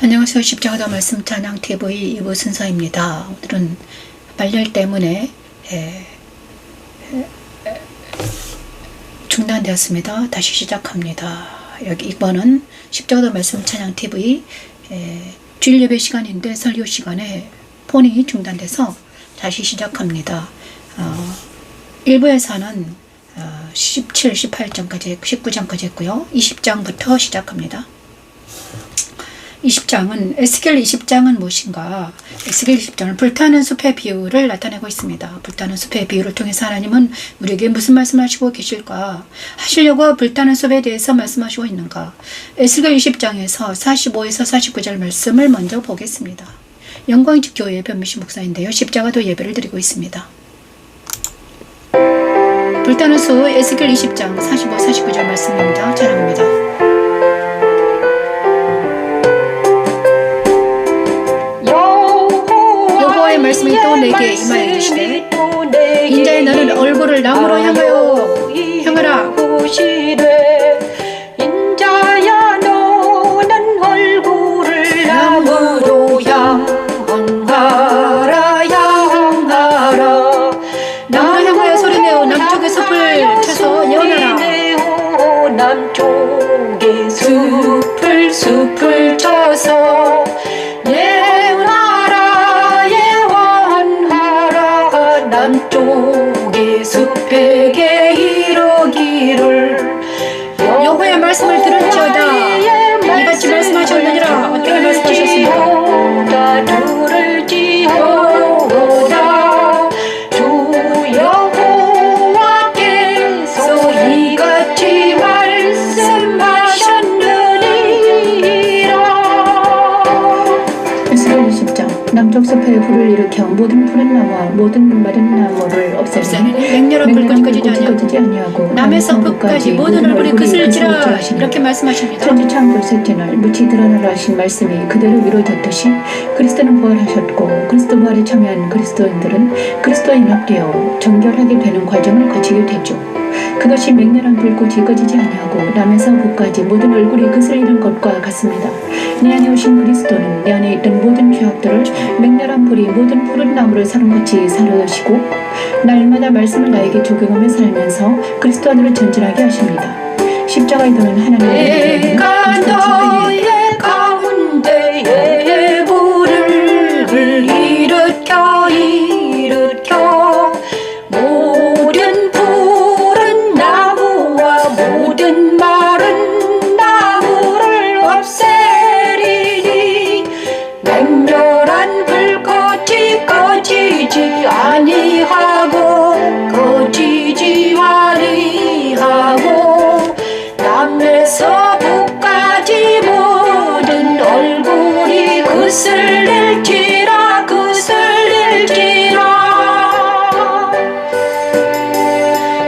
안녕하세요. 십자가도 말씀 찬양 TV 2부 순서입니다. 오늘은 발열 때문에 중단되었습니다. 다시 시작합니다. 여기 이번은 십자가도 말씀 찬양 TV 주일 예배 시간인데 설교 시간에 폰이 중단돼서 다시 시작합니다. 1부에서는 17, 18장까지 19장까지 했고요. 20장부터 시작합니다. 20장은 에스겔 20장은 무엇인가? 에스겔 20장은 불타는 숲의 비유를 나타내고 있습니다. 불타는 숲의 비유를 통해서 하나님은 우리에게 무슨 말씀하시고 계실까? 하시려고 불타는 숲에 대해서 말씀하시고 있는가? 에스겔 20장에서 45에서 49절 말씀을 먼저 보겠습니다. 영광집 교회 변미신 목사인데요. 십자가도 예배를 드리고 있습니다. 불타는 숲 에스겔 20장 45, 49절 말씀입니다. 찬양합니다. 말씀이 또 내게 임하여 이르시되 인자의 너는 얼굴을 나무로 향하라. 인자야 너는 얼굴을 나무로 향하라. 나무로 향하여 소리내어 남쪽의 숲을 쳐서 예언하라. 남쪽의 숲을 쳐서 남쪽의 숲에게 이르기를 여호와의 말씀을 들을지어다. 이같이 말씀하셨느니라. 어떻게 말씀하셨습니까? 들을지어다. 주 여호와께서 이같이 말씀하셨느니라. 에스겔 20장 남쪽 숲에 불을 일으켜 모든 푸른 나무와 모든 마른 나무를 없애니 맹렬한 불꽃이 꺼지지 아니하고 남에서 북까지 모든 얼굴이 그슬지라. 이렇게 말씀하십니다. 천지 창조 셋째 날 무치 드러나라 하신 말씀이 그대로 이루어졌듯이 그리스도는 부활하셨고 그리스도 부활에 참여한 그리스도인들은 그리스도에 연합되어 정결하게 되는 과정을 거치게 되죠. 그것이 맹렬한 불꽃이 꺼지지 아니하고 남에서 북까지 모든 얼굴이 그슬리는 것과 같습니다. 내 안에 오신 그리스도는 내 안에 있던 모든 죄악들을 맹렬한 불이 모든 푸른 나무를 사름같이 사르시고 날마다 말씀을 나에게 적용하며 살면서 그리스도 안으로 전진하게 하십니다. 십자가의 도는 하나님의 내가 너의 가운데에 불을 일으켜 모든 푸른 나무와 모든 마른 나무를 없애리니 맹렬한 불꽃이 꺼지지 아니하고 남에서 북까지 모든 얼굴이 그슬릴지라.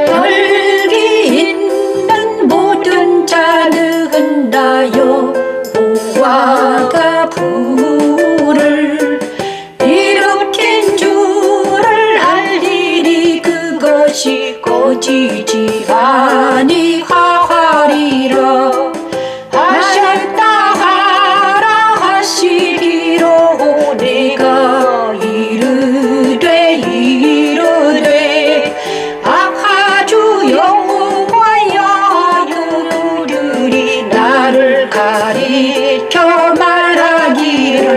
열기 있는 모든 자는 다 여호와가 불을 일으킨 줄을 알리니 그것이 꺼지지 아니하리라. 하셨다 하라 하시기로 내가 이르되 아하주 여호와여 그들이 나를 가리켜 말하기를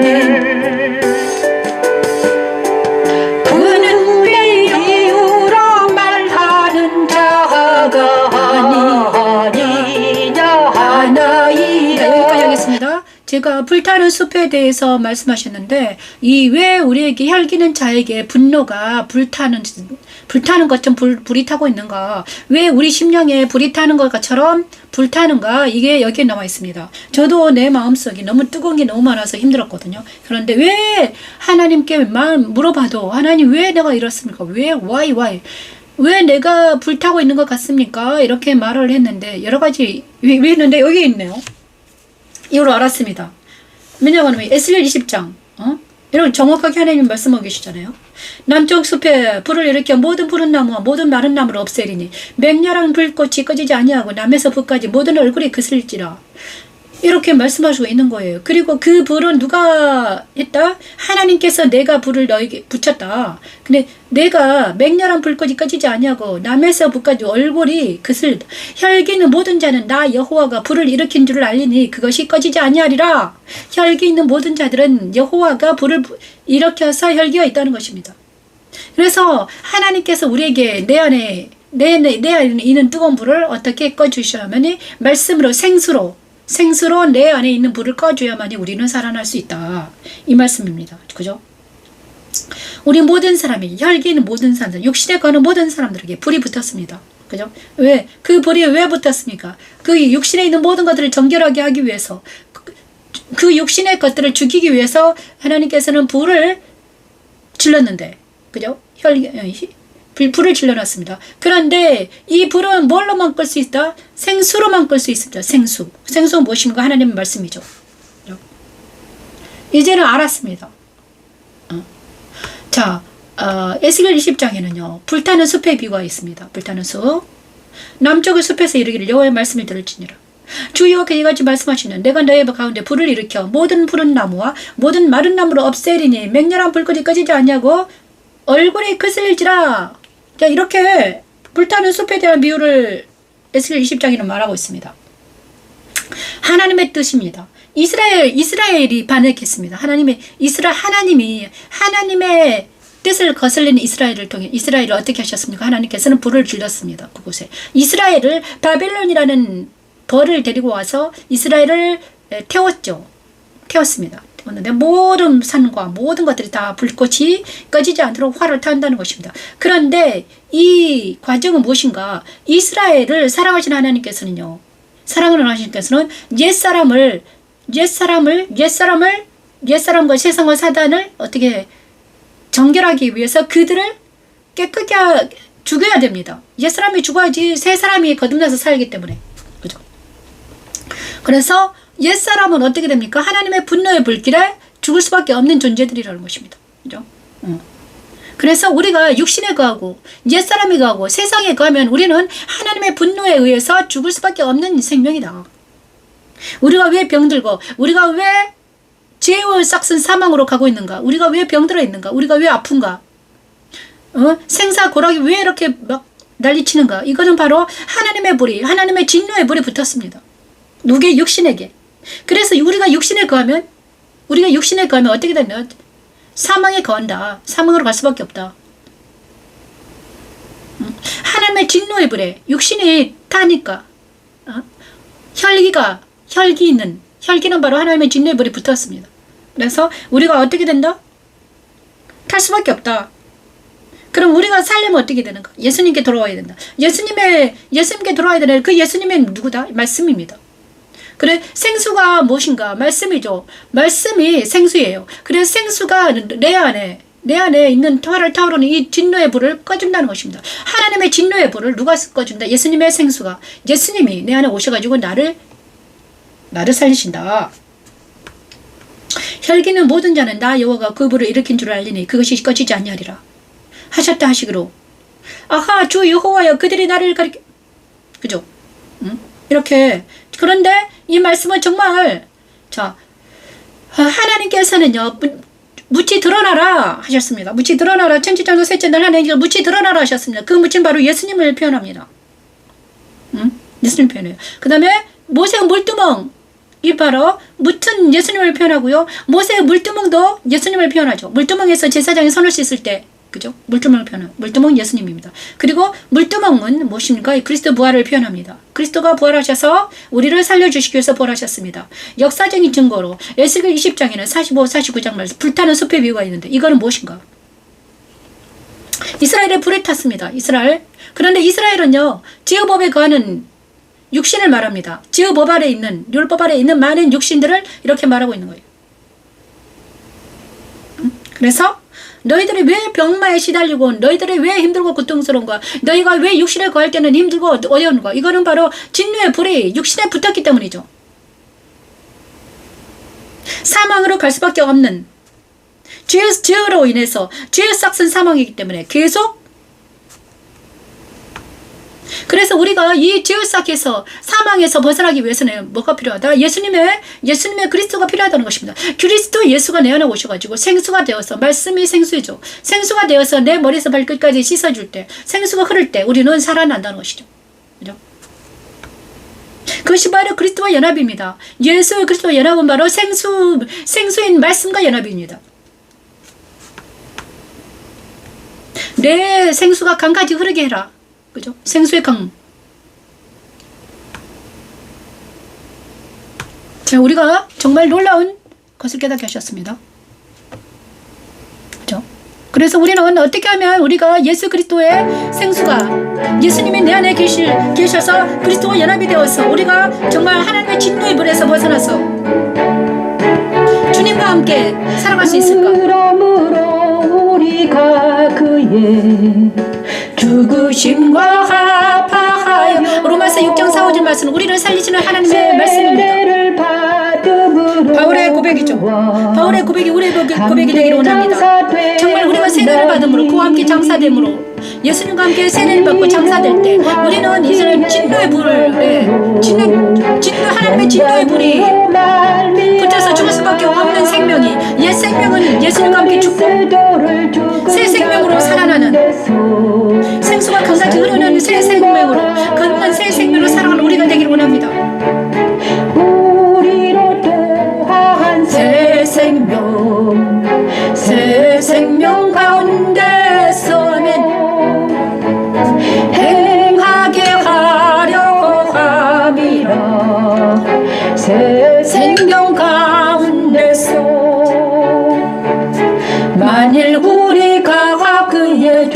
그는 내 이유로 말하는 자가 아니냐 하나이다. 여기까지 하겠습니다. 제가 불타는 숲에 대해서 말씀하셨는데 이 왜 우리에게 혈기는 자에게 분노가 불타는 것처럼 불이 타고 있는가, 왜 우리 심령에 불이 타는 것처럼 불타는가, 이게 여기에 나와 있습니다. 저도 내 마음속이 너무 뜨거운 게 너무 많아서 힘들었거든요. 그런데 왜 하나님께 물어봐도 하나님 왜 내가 이렇습니까? 왜 why 왜 내가 불타고 있는 것 같습니까? 이렇게 말을 했는데 여러 가지 왜 했는데 여기 있네요. 이걸 알았습니다. 왜냐하면 에스겔 20장 이렇게 정확하게 하나님 말씀하고 계시잖아요. 남쪽 숲에 불을 일으켜 모든 푸른 나무와 모든 마른 나무를 없애리니 맹렬한 불꽃이 꺼지지 아니하고 남에서 북까지 모든 얼굴이 그슬지라. 이렇게 말씀하시고 있는 거예요. 그리고 그 불은 누가 했다? 하나님께서 내가 불을 너에게 붙였다. 근데 내가 맹렬한 불까지 꺼지지 아니하고 남에서 불까지 얼굴이 그슬 혈기 있는 모든 자는 나 여호와가 불을 일으킨 줄을 알리니 그것이 꺼지지 아니하리라. 혈기 있는 모든 자들은 여호와가 불을 일으켜서 혈기가 있다는 것입니다. 그래서 하나님께서 우리에게 내 안에 있는 뜨거운 불을 어떻게 꺼주셔야만이 말씀으로 생수로 내 안에 있는 불을 꺼줘야만이 우리는 살아날 수 있다. 이 말씀입니다. 그죠? 우리 모든 사람이 혈기 있는 모든 사람들, 육신에 거하는 모든 사람들에게 불이 붙었습니다. 그죠? 왜? 그 불이 왜 붙었습니까? 그 육신에 있는 모든 것들을 정결하게 하기 위해서, 그 육신의 것들을 죽이기 위해서 하나님께서는 불을 질렀는데, 그죠? 불을 질러놨습니다. 그런데 이 불은 뭘로만 끌 수 있다? 생수로만 끌 수 있습니다. 생수는 무엇인가? 하나님의 말씀이죠. 이제는 알았습니다. 자, 에스겔 20장에는요. 불타는 숲의 비유가 있습니다. 불타는 숲. 남쪽의 숲에서 이르기를 여호와의 말씀을 들을지니라. 주 여호와께서 이같이 말씀하시는 내가 너희 가운데 불을 일으켜 모든 푸른 나무와 모든 마른 나무를 없애리니 맹렬한 불꽃이 꺼지지 않냐고 얼굴이 그슬릴지라. 자, 이렇게 불타는 숲에 대한 비유를 에스겔 20장에는 말하고 있습니다. 하나님의 뜻입니다. 이스라엘이 반역했습니다. 하나님의 뜻을 거슬리는 이스라엘을 통해 이스라엘을 어떻게 하셨습니까? 하나님께서는 불을 질렀습니다. 그곳에 이스라엘을 바벨론이라는 벌을 데리고 와서 이스라엘을 태웠습니다. 태웠는데 모든 산과 모든 것들이 다 불꽃이 꺼지지 않도록 활을 탄다는 것입니다. 그런데 이 과정은 무엇인가? 이스라엘을 사랑하시는 하나님께서는 옛사람과 세상과 사단을 어떻게 정결하기 위해서 그들을 깨끗게 죽여야 됩니다. 옛사람이 죽어야지 새 사람이 거듭나서 살기 때문에. 그죠? 그래서 옛사람은 어떻게 됩니까? 하나님의 분노의 불길에 죽을 수밖에 없는 존재들이라는 것입니다. 그죠? 그래서 우리가 육신에 거하고 옛사람에 거하고 세상에 거하면 우리는 하나님의 분노에 의해서 죽을 수밖에 없는 생명이다. 우리가 왜 병들고 우리가 왜 죄의 싹슨 사망으로 가고 있는가? 우리가 왜 병들어 있는가? 우리가 왜 아픈가? 생사고락이 왜 이렇게 막 난리치는가? 이거는 바로 하나님의 진노의 불이 붙었습니다. 누구의 육신에게. 그래서 우리가 육신에 거하면 어떻게 되냐? 사망에 거한다. 사망으로 갈 수밖에 없다. 하나님의 진노의 불에 육신이 타니까 혈기는 바로 하나님의 진노의 불이 붙었습니다. 그래서 우리가 어떻게 된다? 탈 수밖에 없다. 그럼 우리가 살려면 어떻게 되는가? 예수님께 돌아와야 된다. 예수님께 돌아와야 되는 그 예수님은 누구다? 말씀입니다. 그래, 생수가 무엇인가? 말씀이죠. 말씀이 생수예요. 그래서 생수가 내 안에 있는 활을 타오르는 이 진노의 불을 꺼준다는 것입니다. 하나님의 진노의 불을 누가 꺼준다? 예수님의 생수가. 예수님이 내 안에 오셔가지고 나를 살리신다. 혈기는 모든 자는 나 여호와가 그 불을 일으킨 줄 알리니 그것이 꺼지지 아니하리라. 하셨다 하시기로. 아하, 주 여호와여, 그들이 나를 가리켜. 그죠? 이렇게. 그런데 이 말씀은 정말, 하나님께서는요, 묻히 드러나라 하셨습니다. 묻히 드러나라. 천지창조 셋째 날 하나님께서 묻히 드러나라 하셨습니다. 그 묻힌 바로 예수님을 표현합니다. 예수님 표현해요. 그 다음에 모세의 물두멍, 이 바로 묻힌 예수님을 표현하고요. 모세의 물두멍도 예수님을 표현하죠. 물두멍에서 제사장이 손을 씻을 때, 그죠? 물두멍을 표현해요. 물두멍은 예수님입니다. 그리고 물두멍은 무엇입니까? 그리스도 부활을 표현합니다. 그리스도가 부활하셔서 우리를 살려주시기 위해서 부활하셨습니다. 역사적인 증거로 에스겔 20장에는 45, 49장 말씀 불타는 숲의 비유가 있는데 이거는 무엇인가? 이스라엘에 불이 탔습니다. 그런데 이스라엘은요, 제어법에 거하는 육신을 말합니다. 제어법 아래 있는, 율법 아래 있는 많은 육신들을 이렇게 말하고 있는 거예요. 그래서 너희들이 왜 병마에 시달리고, 너희들이 왜 힘들고 고통스러운가, 너희가 왜 육신에 거할 때는 힘들고 어려운가, 이거는 바로 진노의 불이 육신에 붙었기 때문이죠. 사망으로 갈 수밖에 없는, 죄로 인해서 죄의 싹슨 사망이기 때문에 계속 그래서 우리가 이 죄의삭에서 사망에서 벗어나기 위해서는 뭐가 필요하다? 예수님의 그리스도가 필요하다는 것입니다. 그리스도 예수가 내 안에 오셔가지고 생수가 되어서, 말씀이 생수이죠. 생수가 되어서 내 머리에서 발끝까지 씻어줄 때, 생수가 흐를 때 우리는 살아난다는 것이죠. 그죠? 그것이 바로 그리스도와 연합입니다. 예수 그리스도와 연합은 바로 생수인 말씀과 연합입니다. 내 생수가 강까지 흐르게 해라. 그죠? 생수의 강. 자, 우리가 정말 놀라운 것을 깨닫게 하셨습니다. 그죠? 그래서 우리는 어떻게 하면 우리가 예수 그리스도의 생수가, 예수님이 내 안에 계셔서 그리스도와 연합이 되어서 우리가 정말 하나님의 진노의 불에서 벗어나서 주님과 함께 살아갈 수 있을까? 그러므로 우리가 그의 죽으심과 합하여 로마서 6장 4, 5절 말씀은 우리를 살리시는 하나님의 말씀입니다. 바울의 고백이죠. 바울의 고백이 우리의 고백이 되기를 원합니다. 정말 우리가 세례를 받음으로 그와 함께 장사됨으로 예수님과 함께 세례를 받고 장사될 때 우리는 이제는 진노의 불에 하나님의 진노의 불이 붙어서 죽을 수밖에 없는 생명이, 옛 생명은 예수님과 함께 죽고 새 생명으로 살아나는, 생수가 강같이 흐르는 새 생명으로, 걷는 새 생명으로 살아가는 우리가 되기를 원합니다. 우리로 또한 새 생명 가운데서 행하게 하려 함이라. 새 생명 가운데서 만일 우리가 그의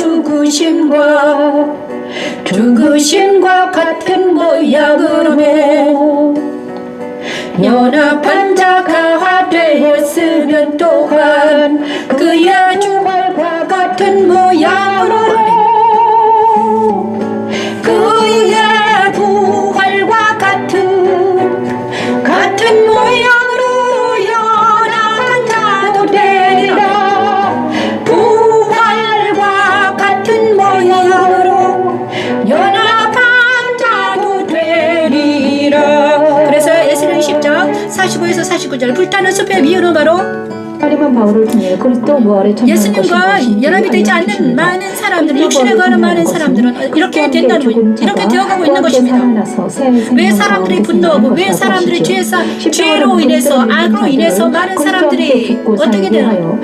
죽으심과 같은 모양으로 연합한 자가 되었으면 또한 그의 주활과 같은 모양으로 그의 부활과 같은 모양으로 연합한 자도 되리라. 부활과 같은 모양으로 연합한 자도 되리라. 그래서 에스겔 10장 45에서 49절 불타는 숲의 미유는 바로 하리만 바울을 통해 그리스도 부활에 참여한 예수님과 연합이 되지 않는 많은 사람들, 육신에 거하는 많은 사람들은 이렇게 된다는 거, 이렇게 되어가고 있는 것입니다. 왜 사람들이 분노하고, 왜 사람들이 죄로 인해서, 악으로 인해서 많은 사람들이 어떻게 되나요?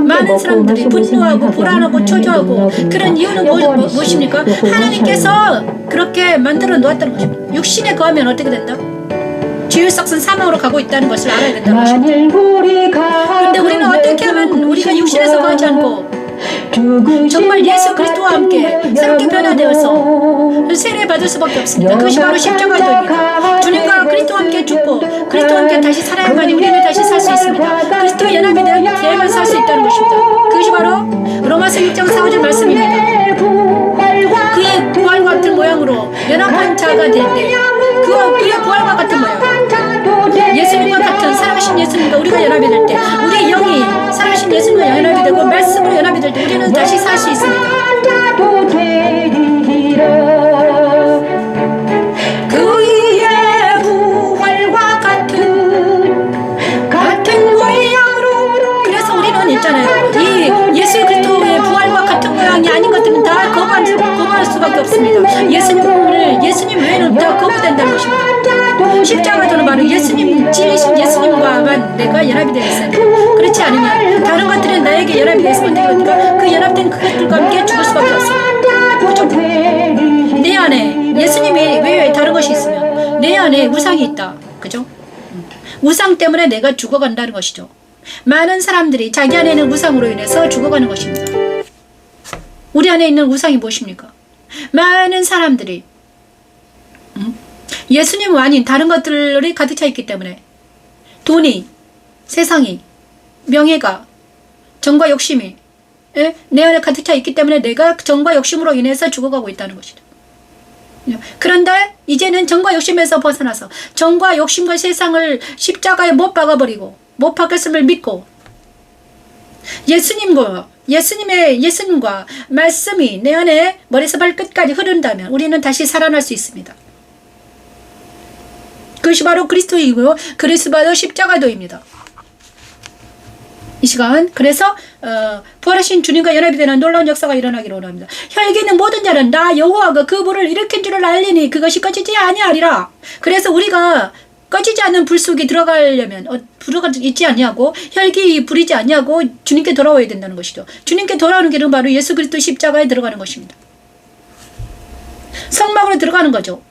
많은 사람들이 분노하고 불안하고 초조하고, 그런 이유는 무엇입니까? 하나님께서 그렇게 만들어 놓았다는 것입니다. 육신에 거하면 어떻게 된다? 죄의 썩은 사망으로 가고 있다는 것을 알아야 된다는 것입니다. 그런데 우리는 어떻게 하면 우리가 육신에서 거하지 않고 정말 예수 그리스도와 함께 새롭게 변화되어서 세례 받을 수밖에 없습니다. 그것이 바로 십자가입니다. 주님과 그리스도와 함께 죽고 그리스도와 함께 다시 살아야만이 우리는 다시 살 수 있습니다. 그리스도 연합이 되면 살 수 있다는 것입니다. 그것이 바로 로마서 6장 4, 5절 말씀입니다. 그의 부활과 같은 모양으로 연합한 자가 될 때 그의 부활과 같은 모양, 예수님과 같은 살아가신 예수님과 우리가 연합이 될 때, 우리의 영이 살아가신 예수님과 연합이 되고 말씀으로 연합이 될 때 우리는 다시 살 수 있습니다. 그의 부활과 같은 모양으로. 그래서 우리는 있잖아요, 이 예수 그리스도의 부활과 같은 모양이 아닌 것들은 다 거부할 수밖에 없습니다. 예수님 외에는 다 거부된다는 것입니다. 십자가도는 바로 예수님, 진리신 예수님과만 내가 연합이 되어 있어야 돼요. 그렇지 않으면 다른 것들은 나에게 연합이 되어 있으면 어떻게 됩니까? 그 연합된 그것들과 함께 죽을 수밖에 없습니다. 그렇죠? 내 안에 예수님 외에 다른 것이 있으면 내 안에 우상이 있다. 그죠? 우상 때문에 내가 죽어간다는 것이죠. 많은 사람들이 자기 안에 있는 우상으로 인해서 죽어가는 것입니다. 우리 안에 있는 우상이 무엇입니까? 많은 사람들이 예수님 아닌 다른 것들이 가득 차 있기 때문에 돈이, 세상이, 명예가, 정과 욕심이 내 안에 가득 차 있기 때문에 내가 정과 욕심으로 인해서 죽어가고 있다는 것이죠. 그런데 이제는 정과 욕심에서 벗어나서 정과 욕심과 세상을 십자가에 못 박아버리고 못 박았음을 믿고 예수님과 말씀이 내 안에 머리에서 발끝까지 흐른다면 우리는 다시 살아날 수 있습니다. 그것이 바로 그리스도이고 그것이 바로 십자가도입니다. 이 시간 그래서 부활하신 주님과 연합이 되는 놀라운 역사가 일어나기를 원합니다. 혈기 있는 모든 자는 나 여호와가 그 불을 일으킨 줄을 알리니 그것이 꺼지지 아니하리라. 그래서 우리가 꺼지지 않는 불 속에 들어가려면 불가 있지 않냐고 혈기 부리지 않냐고 주님께 돌아와야 된다는 것이죠. 주님께 돌아오는 길은 바로 예수 그리스도 십자가에 들어가는 것입니다. 성막으로 들어가는 거죠.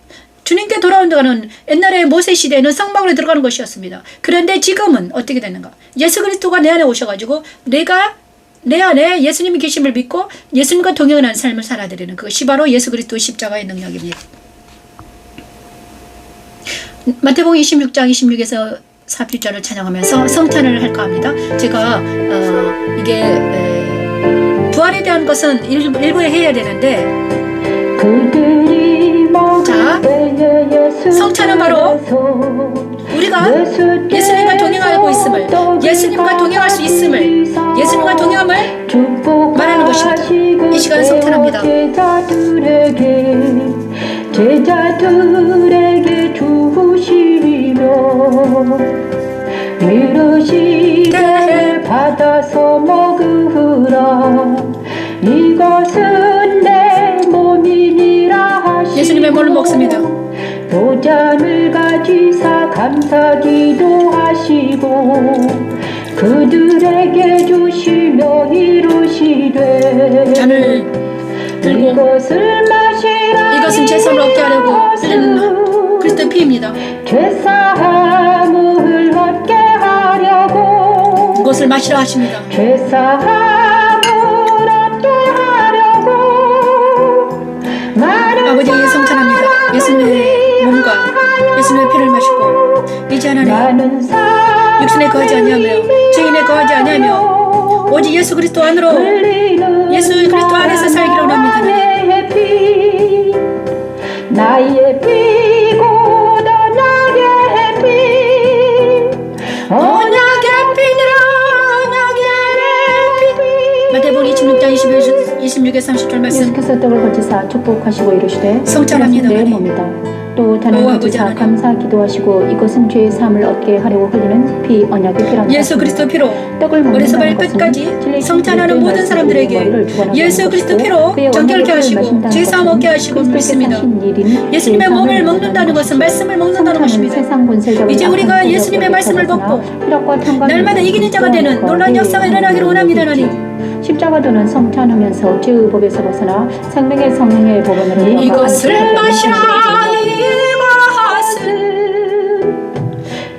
주님께 돌아온다는 옛날에 모세 시대에는 성막으로 들어가는 것이었습니다. 그런데 지금은 어떻게 되는가? 예수 그리스도가 내 안에 오셔가지고 내가 내 안에 예수님이 계심을 믿고 예수님과 동행하는 삶을 살아드리는 그것이 바로 예수 그리스도 십자가의 능력입니다. 마태복음 26장 26에서 4절을 찬양하면서 성찬을 할까 합니다. 제가 이게 부활에 대한 것은 일부에 해야 되는데 자, 성찬은 바로 우리가 예수님과 동행하고 있음을, 예수님과 동행할 수 있음을, 예수님과 동행함을 말하는 것입니다. 이 시간에 성찬합니다. 제자들에게 주시며 이르시되 받아서 먹으라 이것은 내 몸이니라 하시고 예수님의 몸을 먹습니다. 또 잔을 가지사 감사기도 하시고 그들에게 주시며 이르시되 잔을 들고 이것을 마시라 이것은 제 손을 얻게 하려고 흘리는 그리스도의 피입니다. 죄사함을 얻게 하려고 이것을 마시라 하십니다. 죄사함을 얻게 하려고 아버지의 성찬합니다. 예수님의 몸과 예수님의 피를 마시고 이제 하나님 육신에 거하지 아니하며 죄인에 거하지 아니하며 오직 예수 그리스도 안으로 예수 그리스도 안에서 살기로 합니다. 나의 피 곧 언약의 피 언약의 피니라 언약의 피 마태복음 26장 26에서 30절 말씀 예수께서 떡을 거치사 축복하시고 이르시되 성찬합니다. 내 몸이다. 또 잔을 거치사 감사 기도하시고 이것은 죄의 사함을 얻게 하려고 흘리는 피 언약의 피랍니다. 예수 그리스도 피로 머리에서 발끝까지 성찬하는 모든 사람들에게 예수 그리스도 피로 정결케 하시고 죄 사함 얻게 하시고 믿습니다. 예수님의 몸을 먹는다는 것은 말씀을 먹는다는 것입니다. 이제 우리가 예수님의 말씀을 먹고 날마다 이기는 자가 되는 놀라운 역사가 일어나기를 원합니다. 하나님 십자가도는 성찬하면서 죄의 법에서 벗어나 생명의 성령의 법원으로 이것을 마시라 이것은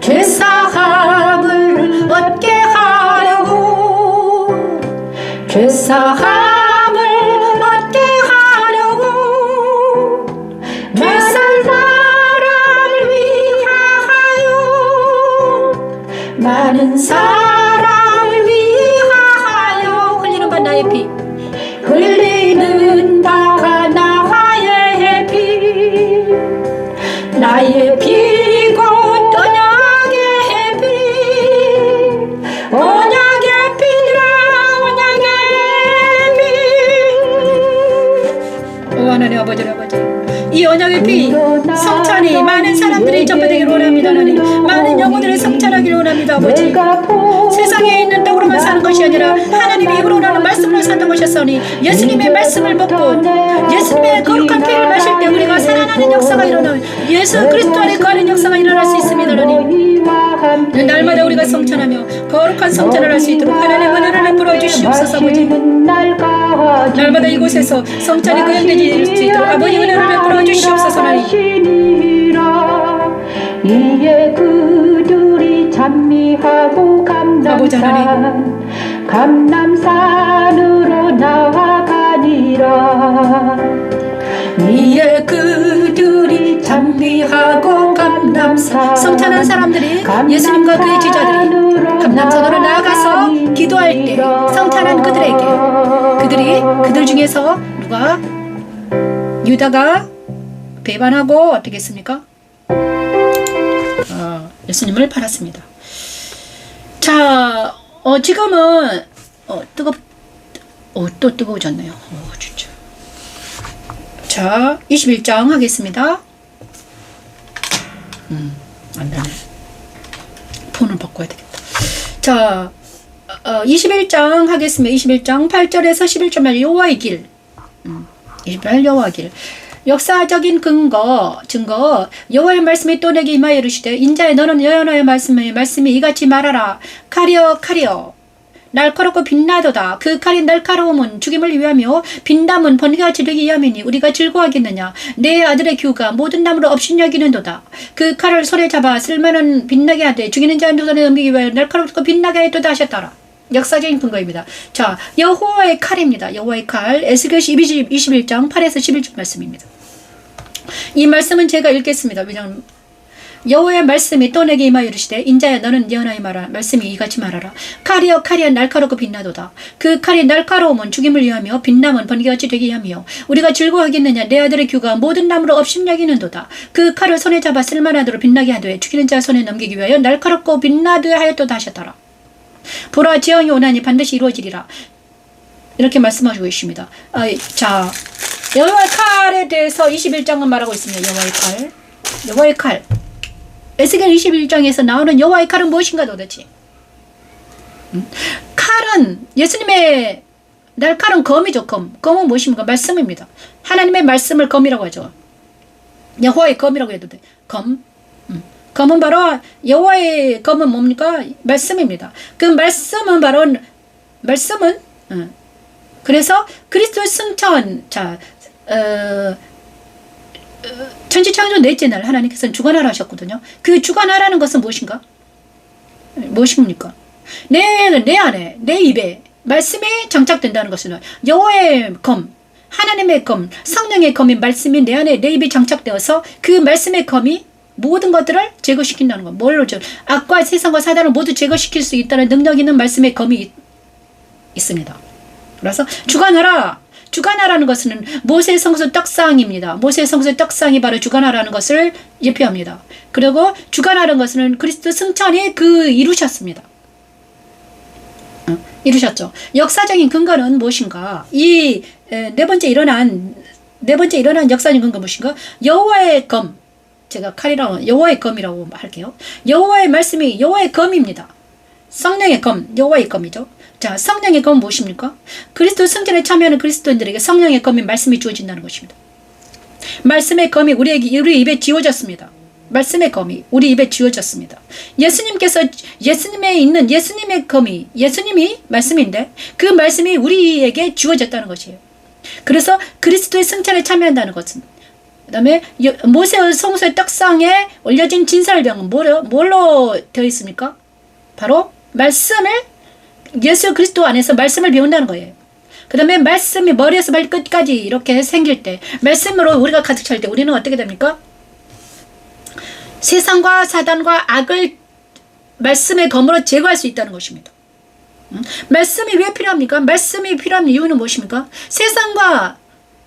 죄사함을 얻게 하려고 죄사함을 얻게 하려고 죄산 사람을 위하여 많은 사람을 위하여 흘리는 바 나의 피 흘리는 바가 나의 피 나의 피 곧 언약의 피 언약의 피니라 언약의 피 오 하나님 아버지 이 언약의 피 성찬이 많은 사람들이 접하되기를 원합니다. 하나님 많은 영혼들을 성찬하기를 원합니다. 아버지 세상에 있는 떡으로만 사는 것이 아니라 하나님의 입으로 나는 말씀으로 사는 것이었으니 예수님의 말씀을 먹고 예수님의 거룩한 피를 마실 때 우리가 살아나는 역사가 일어나요. 예수 그리스도 안에 거하는 역사가 일어날 수 있습니다. 하나님 날마다 우리가 성찬하며 거룩한 성찬을 할 수 있도록 하나님의 은혜를 베풀어 주시옵소서. 아버지 날마다 이곳에서 성찬이 거행되지 수 있도록 아버지 은혜를 베풀어 주시옵소서. 하나님 이에 그들이 찬미하고 감남산으로 나아가니라 이에 그들이 찬미하고 감남산 성찬한 사람들이 예수님과 그의 제자들이 감남산으로 나아가서 기도할 때 성찬한 그들 중에서 누가 유다가 배반하고 어떻게 했습니까? 예수님을 팔았습니다. 자, 지금은 또 뜨거워졌네요. 진짜. 자, 21장 하겠습니다. 안 되네. 폰을 바꿔야 되겠다. 자, 21장 하겠습니다. 21장 8절에서 11절만 여호와의 길. 28 여호와의 길. 역사적인 증거 여호와의 말씀이 또 내게 임하여 이르시되 인자야 너는 여호와의 말씀이 이같이 말하라. 칼이여 날카롭고 빛나도다. 그 칼이 날카로움은 죽임을 위하며 빛남은 번개같이 되기 위함이니 우리가 즐거워하겠느냐. 내 아들의 규가 모든 나무로 업신여기는도다. 그 칼을 손에 잡아 쓸만한 빛나게 하되 죽이는 자의 손에 넘기기 위하여 날카롭고 빛나게 하였도다 하셨더라. 역사적인 근거입니다. 자, 여호와의 칼입니다. 여호와의 칼. 에스겔 21장 8에서 11절 말씀입니다. 이 말씀은 제가 읽겠습니다. 왜냐하면 여호와의 말씀이 또 내게 임하여 이르시되 인자야 너는 여호와의 말씀이 이같이 말하라. 칼이여 날카롭고 빛나도다. 그 칼이 날카로움은 죽임을 위하며 빛남은 번개같이 되게 하며 우리가 즐거워하겠느냐. 내 아들의 규가 모든 나무로 업신여기는도다. 그 칼을 손에 잡아 쓸만하도록 빛나게 하되 죽이는 자 손에 넘기기 위하여 날카롭고 빛나게 하였도다 하셨더라. 보라 지형이 오나니 반드시 이루어지리라. 이렇게 말씀하시고 계십니다. 자, 여호와의 칼에 대해서 21장은 말하고 있습니다. 여호와의 칼. 에스겔 21장에서 나오는 여호와의 칼은 무엇인가 도대체? 칼은 예수님의 날카로운 검이죠. 검은 무엇입니까? 말씀입니다. 하나님의 말씀을 검이라고 하죠. 여호와의 검이라고 해도 돼. 검은 바로 여호와의 검은 뭡니까? 말씀입니다. 그 말씀은 바로 그래서 그리스도의 승천. 자, 천지창조 넷째 날 하나님께서는 주관하라 하셨거든요. 그 주관하라는 것은 무엇입니까? 내 안에, 내 입에 말씀이 장착된다는 것은 여호와의 검, 하나님의 검, 성령의 검인 말씀이 내 안에, 내 입에 장착되어서 그 말씀의 검이 모든 것들을 제거시킨다는 것. 악과 세상과 사단을 모두 제거시킬 수 있다는 능력 있는 말씀의 검이 있습니다. 그래서 주관하라는 것은 모세 성소 떡상입니다. 모세 성소 떡상이 바로 주관하라는 것을 예표합니다. 그리고 주관하라는 것은 그리스도 승천이 이루셨습니다. 이루셨죠. 역사적인 근거는 무엇인가? 이 네 번째 일어난 역사적인 근거 무엇인가? 여호와의 검. 제가 칼이라고 여호와의 검이라고 할게요. 여호와의 말씀이 여호와의 검입니다. 성령의 검, 여호와의 검이죠. 자, 성령의 검은 무엇입니까? 그리스도 승천에 참여하는 그리스도인들에게 성령의 검인 말씀이 주어진다는 것입니다. 말씀의 검이 우리 입에 지워졌습니다. 말씀의 검이 우리 입에 지워졌습니다. 예수님에 있는 예수님의 검이, 예수님이 말씀인데 그 말씀이 우리에게 지워졌다는 것이에요. 그래서 그리스도의 승천에 참여한다는 것은, 그 다음에 모세의 성소의 떡상에 올려진 진설병은 뭘로 되어 있습니까? 바로 예수 그리스도 안에서 말씀을 배운다는 거예요. 그 다음에 말씀이 머리에서 발끝까지 이렇게 생길 때, 말씀으로 우리가 가득 찰 때 우리는 어떻게 됩니까? 세상과 사단과 악을 말씀의 검으로 제거할 수 있다는 것입니다. 말씀이 왜 필요합니까? 말씀이 필요한 이유는 무엇입니까? 세상과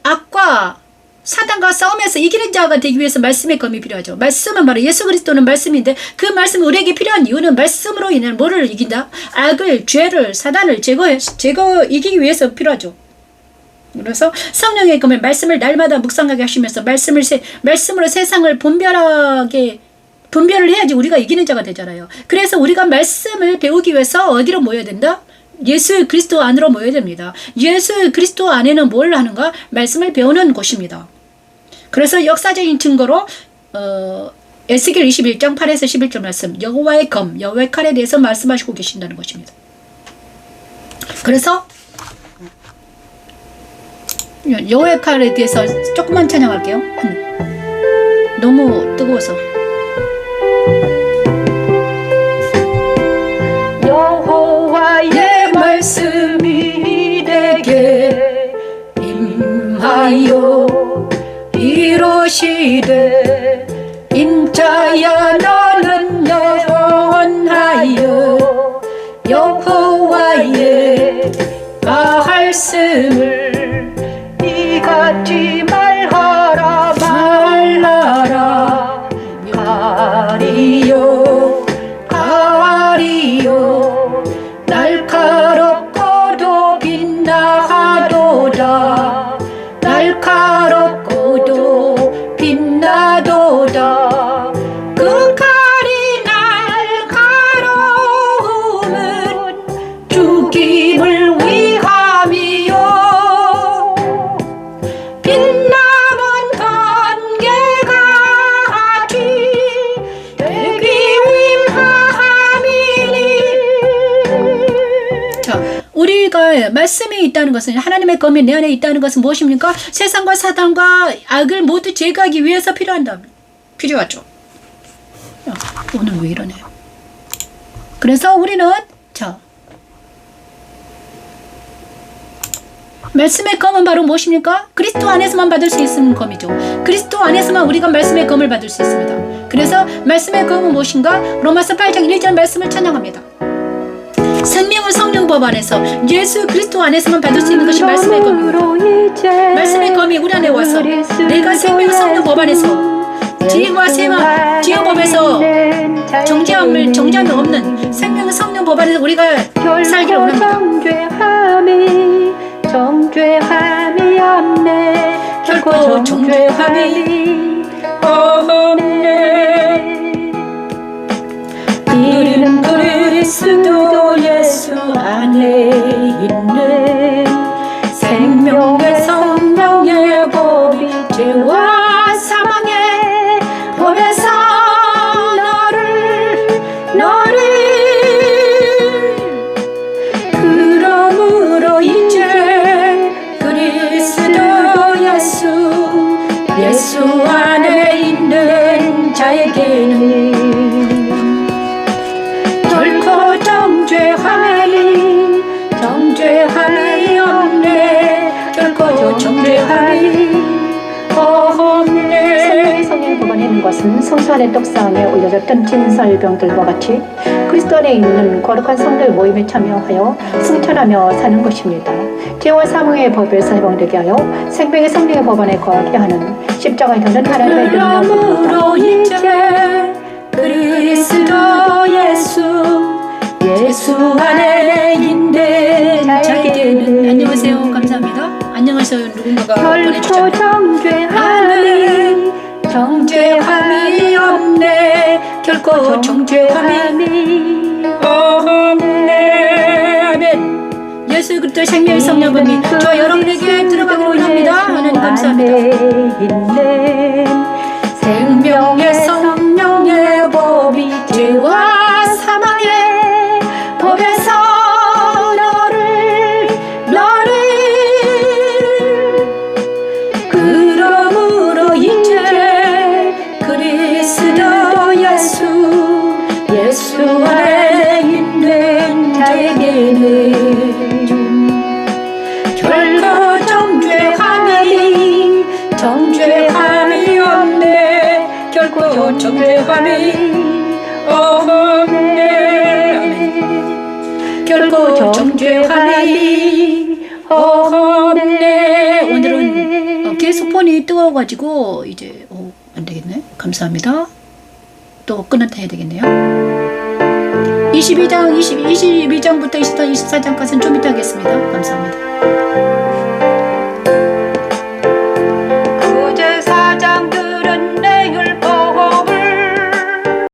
악과 사단과 싸움에서 이기는 자가 되기 위해서 말씀의 검이 필요하죠. 말씀은 바로 예수 그리스도는 말씀인데 그 말씀이 우리에게 필요한 이유는 말씀으로 인해 뭐를 이긴다? 악을, 죄를, 사단을 이기기 위해서 필요하죠. 그래서 성령의 검의 말씀을 날마다 묵상하게 하시면서 말씀으로 세상을 분별을 해야지 우리가 이기는 자가 되잖아요. 그래서 우리가 말씀을 배우기 위해서 어디로 모여야 된다? 예수 그리스도 안으로 모여야 됩니다. 예수 그리스도 안에는 뭘 하는가? 말씀을 배우는 곳입니다. 그래서 역사적인 증거로 에스겔 21장 8에서 11절 말씀, 여호와의 검, 여호와의 칼에 대해서 말씀하시고 계신다는 것입니다. 그래서 여호와의 칼에 대해서 조금만 찬양할게요. 너무 뜨거워서. 여호와의 말씀이 내게 임하여 이르시되 인자야 너는 영원하여 여호와의 말씀을 이같이 말하라 가리요 날카롭고 그러니까 말씀이 있다는 것은, 하나님의 검이 내 안에 있다는 것은 무엇입니까? 세상과 사단과 악을 모두 제거하기 위해서 필요하죠. 오늘 왜 이러네요. 그래서 우리는 말씀의 검은 바로 무엇입니까? 그리스도 안에서만 받을 수 있는 검이죠. 그리스도 안에서만 우리가 말씀의 검을 받을 수 있습니다. 그래서 말씀의 검은 무엇인가? 로마서 8장 1절 말씀을 찬양합니다. 생명은 성령 법 안에서 예수 그리스도 안에서만 받을 수 있는 것이 말씀의 검입니다. 말씀의 검이 우리 안에 와서 내가 생명 성령 법 안에서 지혜와 세와 지혜법에서 정죄함이 없는 생명 성령 법 안에서 우리가 살기를 원합니다. 정죄함이 없네. 결코 정죄함이 없네. 이는 그리스도 예수 안에 있는 생명의 성령의 법이 죄와 사망의 법에서 너를 그러므로 이제 예수 안에 있는 자에게는 결코 정죄함이 없네. 결코 정죄함이 없네. 생명의 성령의 법안에 있는 것은 성소 안의 떡상에 올려졌던 진설병들과 같이 그리스도 안에 있는 거룩한 성도의 모임에 참여하여 승천하며 사는 것입니다. 죄와 사망의 법에서 해방되게 하여 생명의 성령의 법안에 거하게 하는 십자가에 더는 하나님의 그러므로 능력입니다. 이제 그리스도 예수 안에 있는 자에게는 안녕하세요. 감사합니다. 안녕하세요. 누군가가 결코 보내주셨네요. 정죄함이 없네. 결코 정죄함이 없네. 아멘. 예수 그리스도 생명의 성령님이 저 여러분에게 들어가기를 원합니다. 하나님 감사합니다. 있는 생명의 성령의 법이 죄와 사망의 법에서 너를 그러므로 이제 그리스도 예수 안에 있는 자에게는 결코 정죄함이 없네. 결코 정죄함이 없네. 결코 정죄함이 없네. 오늘은 계속 폰이 뜨거워가지고 이제 안 되겠네. 감사합니다. 또 끊었다 해야 되겠네요. 22장부터 24장까지는 좀 이따 하겠습니다. 감사합니다.